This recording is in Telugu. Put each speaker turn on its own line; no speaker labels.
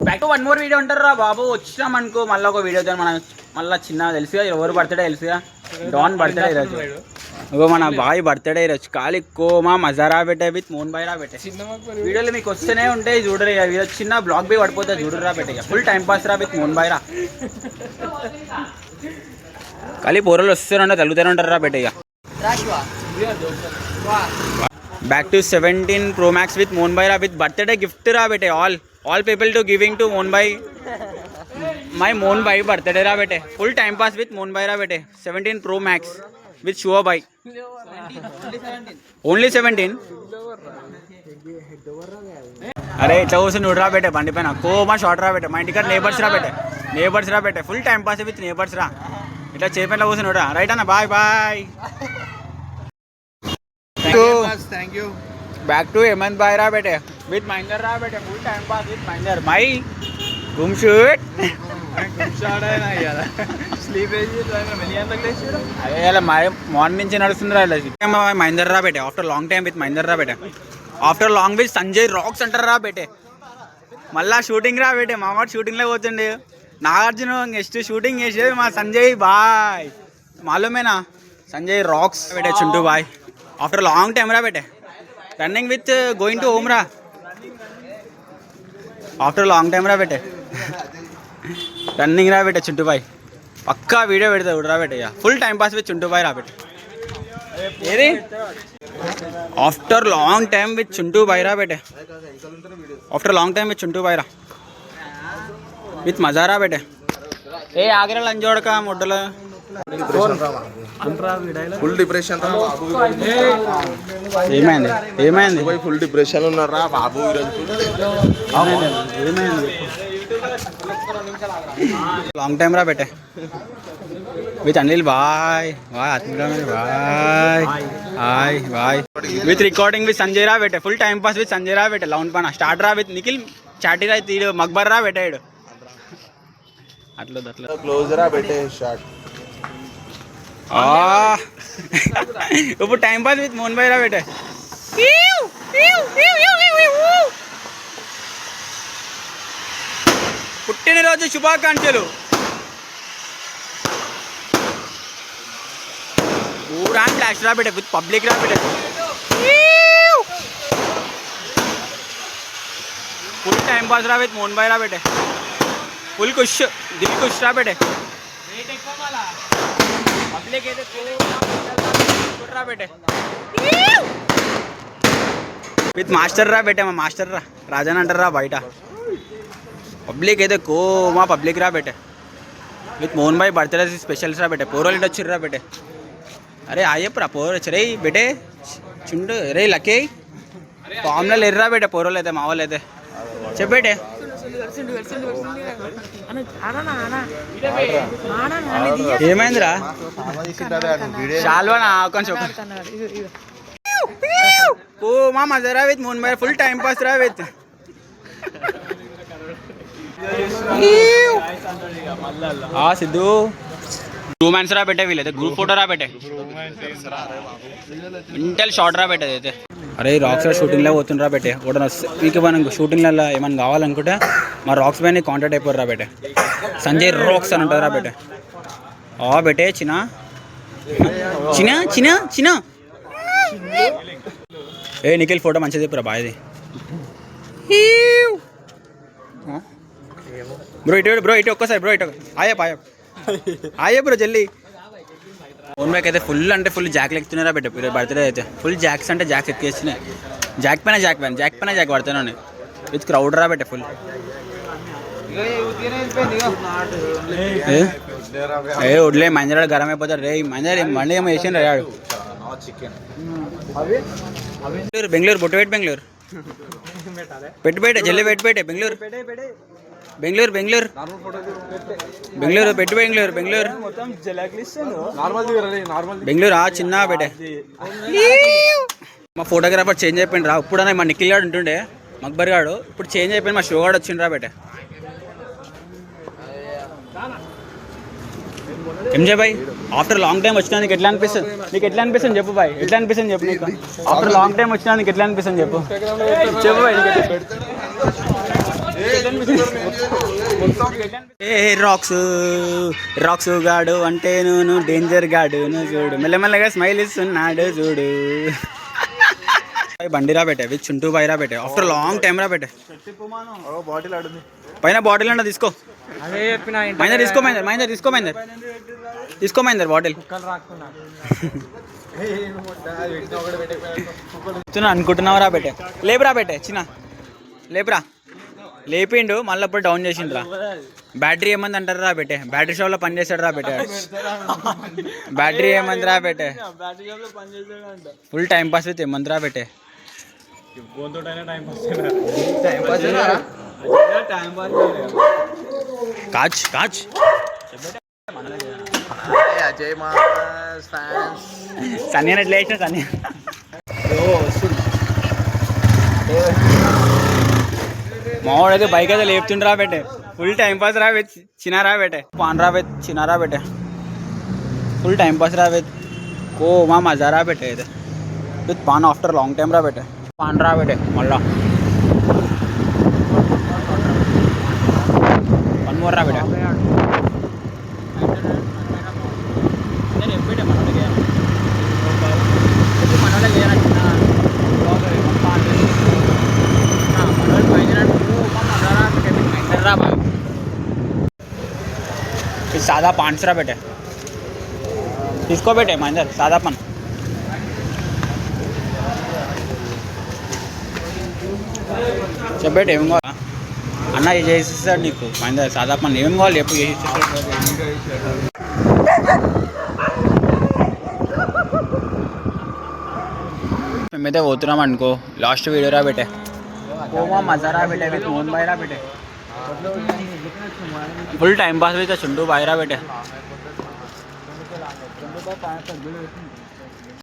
Back to one more video అంటారా బాబు. వచ్చినాం అనుకో మళ్ళీ ఒక వీడియోతో మనం మళ్ళీ చిన్న తెలుసుగా ఎవరు బర్త్డే తెలుసుగా. డాన్ బర్త్డే ఈరోజు. ఇగో మన బాయ్ బర్త్డే ఈరోజు. ఖాళీ కోమా మజారా పెట్టే విత్ మోహన్ బాయ్ రా పెట్టే. వీడియోలు మీకు వస్తూనే ఉంటాయి చూడరు. ఇక చిన్న బ్లాగ్ బై పడిపోతుంది చూడరు రా పెట్టే. ఫుల్ టైం పాస్ రా విత్ మోహన్ బాయ్ రా. ఖాళీ పోరలు వస్తూనే తగ్గుతూనే ఉంటారు రా పెట్టే. Back to 17 Pro Max with Mohan Bhai with birthday gift ra bete. All people to giving to Mohan Bhai. My Mohan Bhai birthday ra bete. Full time pass with Mohan Bhai ra bete. 17 Pro Max with Shua Bhai. Only 17. అరే ఇట్లా కూర్చొని నువ్వు బెటే బండి పైన కోమా షార్ట్ రా బెటే. మా ఇంటికాడ నేబర్స్ రా బెటే. Full time pass with neighbours రా. ఇట్లా చేపేలా కూర్చొని రా. రైట్ అన్న bye bye.
Thank you.
Back to Hemant Bhai ra bete with Mahinder ra bete. Full time pass with Mahinder. My room shoot.
అయినా ఇయ్యాల స్లీప్ వేసి మళ్ళీ ఎంత లేచాడు.
అదే ఇలా మార్నింగ్ నుంచి నడుస్తుంది రా. మహేందర్ రా బెటే. After long time with Mahender రా బెటే. After long with Sanjay rocks అంటారు రా బెటే. మళ్ళా షూటింగ్ రా బెటే. మా వాడు షూటింగ్లో పోతుండే. నాగార్జున నెక్స్ట్ షూటింగ్ చేసేది మా సంజయ్ బాయ్. మాలూమేనా సంజయ్ రాక్స్ బెటే. చుంటూ బాయ్. ఆఫ్టర్ లాంగ్ టైమ్ రా బెటే. Running with going to home రా. ఆఫ్టర్ లాంగ్ టైమ్ రా బెటే. రన్నింగ్ రా బెటే చుంటూ బాయ్. పక్కా వీడియో పెడతా రా బెటే. Full time pass with Chuntu బాయ్ రా బెటే. ఏది after long time with Chuntu బాయ్ రా బెటే. After long time with Chuntu బాయ్ రా విత్ మజారా బెటే. ఏ ఆగ్రా లంజోడక ముడ్డలు.
ఫుల్ డిప్రెషన్ రా బాబు.
ఏమైంది
ఫుల్ డిప్రెషన్ ఉన్నారా బాబు
ఏమైంది. లాంగ్ టైమ్ రా బెటే విత్ అనిల్ బాయ్ బాయ్ విత్ రికార్డింగ్ విత్ సంజయ్ రా బెటే. Full time pass with Sanjay రా బెటే. లౌన్ పైన స్టార్ట్ రా విత్ నిఖిల్ చాటి రా తీడు మక్బర్ రా బెటాడు. అట్లా
క్లోజ్ రా బెటే షాట్.
ఇప్పుడు time pass with Mohan boy రా బెటే. పుట్టినరోజు శుభాకాంక్షలు. ఊరాన్ ఫ్లాష్ రా బెటే విత్ పబ్లిక్ రా బెటే. ఫుల్ టైం పాస్ రా విత్ మోహన్ బాయ్ రా బెటే. ఫుల్ ఖుష్ దిల్ ఖుష్ రా బెటే. పబ్లిక్ అయితే రా బెటే విత్ మాస్టర్ రా బెటే. మా మాస్టర్ రా రాజన్ అంటారు రా బయట. పబ్లిక్ అయితే కోమా పబ్లిక్ రా బెటే విత్ మోహన్ బాయ్ బర్త్డే స్పెషల్స్ రా బెటే. పోరోలు వచ్చిర్రు రా బెటే. అరే ఆయప్ప రా పోరు రే బెటే. చుండు రే లక్కీ ఫామ్లో లేరు రా బెటే. పోరోలు అయితే మా వాళ్ళు అయితే చెప్పేటే. ఏమైందిరా షాల్వానా కొంచెం ఓ మా మజా with Mohan boy. Full time pass రా విత్ సిద్ధు. రూమాన్స్ రా పెట్టే వీళ్ళైతే. గ్రూప్ ఫోటో రా పెట్టే. ఇంటెల్ షార్ట్ రా పెట్టేది అయితే. అరే రాక్స్ షూటింగ్లో పోతుండ్రా బెటే. ఒకటి మీకు మనం షూటింగ్లలో ఏమైనా కావాలనుకుంటే మా రాక్స్ పైన కాంటాక్ట్ అయిపోరు రా బెటే. సంజయ్ రాక్స్ అని ఉంటుంది రా బెటే. బెటే చిన్న ఏ నిఖిల్ ఫోటో మంచిది చెప్పురా బాయ్ది. బ్రో ఇటు ఒక్కసారి బ్రో ఇటు ఆయే బ్రో జల్లి. మోహన్ బాయ్కి అయితే ఫుల్ అంటే ఫుల్ జాక్లు ఎక్కుతున్నారా బెట్ట. బర్త్డే అయితే ఫుల్ జాక్స్ అంటే జాక్స్ ఎక్కేస్తున్నాయి. జాక్ పైన పడుతున్నాయి విత్ క్రౌడ్ రా బెట్ట ఫుల్. ఏ వడ్లే మంజరాడు గరం అయిపోతాడు రే. మంజర్ మండి ఏమో వేసిండు రాడు. బెంగళూరు బొట్టు పెట్టి బెంగళూరు జల్లి పెట్టి బెంగళూరు చిన్న బెటే. మా ఫోటోగ్రాఫర్ చేంజ్ అయిపోయింది రా. ఇప్పుడన్నా మా నిఖిల్ గాడు ఉంటుండే మక్బర్ గాడు. ఇప్పుడు చేంజ్ అయిపోయింది. మా షో గాడు వచ్చిండు రా బెటే. ఎంజే భాయ్ ఆఫ్టర్ లాంగ్ టైం వచ్చినా నీకు ఎట్లా అనిపిస్తుంది చెప్పు భాయ్. ఎట్లా అనిపిస్తుంది చెప్పు నీకు. ఆఫ్టర్ లాంగ్ టైం వచ్చినా నీకు ఎట్లా అనిపిస్తుంది చెప్పు భాయ్. ఏ రాక్స్ రాక్స్ గాడు అంటే నువ్వు డేంజర్ గాడు నువ్వు చూడు మెల్లమెల్లగా స్మైల్ ఇస్తున్నాడు చూడు బండి రా పెట్టే విత్ చుంటూ బై రా పెట్టే ఆఫ్టర్ లాంగ్ టైం రా పెట్టే
బాటిల్ ఆడుంది
పైన బాటిల్ అంట తీసుకో
అదే చెప్పిన
మైందర్ తీసుకో మైందర్ తీసుకో మైందర్ బాటిల్ అనుకుంటున్నావు రా పెట్టే లేపురా పెట్టే చిన్న లేపురా లేపిండు మళ్ళీ అప్పుడు డౌన్ చేసిండ్రా బ్యాటరీ ఏమంది అంటారు రా పెట్టే బ్యాటరీ షాప్ లో పని చేస్తాడు రా పెట్టే బ్యాటరీ ఏమంది రా పెట్టే ఫుల్ టైం పాస్ అయితే ఏమంది రా పెట్టే catch catch
Ajay mass fans
Sunny ఎట్లా వేసిన సన్నీ మావాడైతే బైక్ అయితే లేపుతుండ్రా పెట్టే ఫుల్ టైం పాస్ రా విత్ చిన్నారా పెట్టే పాన్ రా విత్ చిన్నారా పెట్టే ఫుల్ టైం పాస్ రా విత్ ఓ మా మజా రా పెట్టే అయితే with pan after long time రా పెట్టే పాన్ రా పెట్టే మళ్ళా వన్ మోర్ రా పెట్టే सादा 500 बेटे తీసుకో बेटे महेंद्र सादा पन చెప్పేట ఏం కావాలి అన్న ఇది చేసిస్తాడు నీకు మహేంద్ర సాదా పని ఏం కావాలి ఎప్పుడు చేసిస్తాడు మేమైతే పోతున్నాం అనుకో లాస్ట్ వీడియో రా బేటే పోమా మజా రా బేటే విత్ మోహన్ భాయ్ రా బేటే फुल टाइम पास भी चुंडू भाई रा बेटे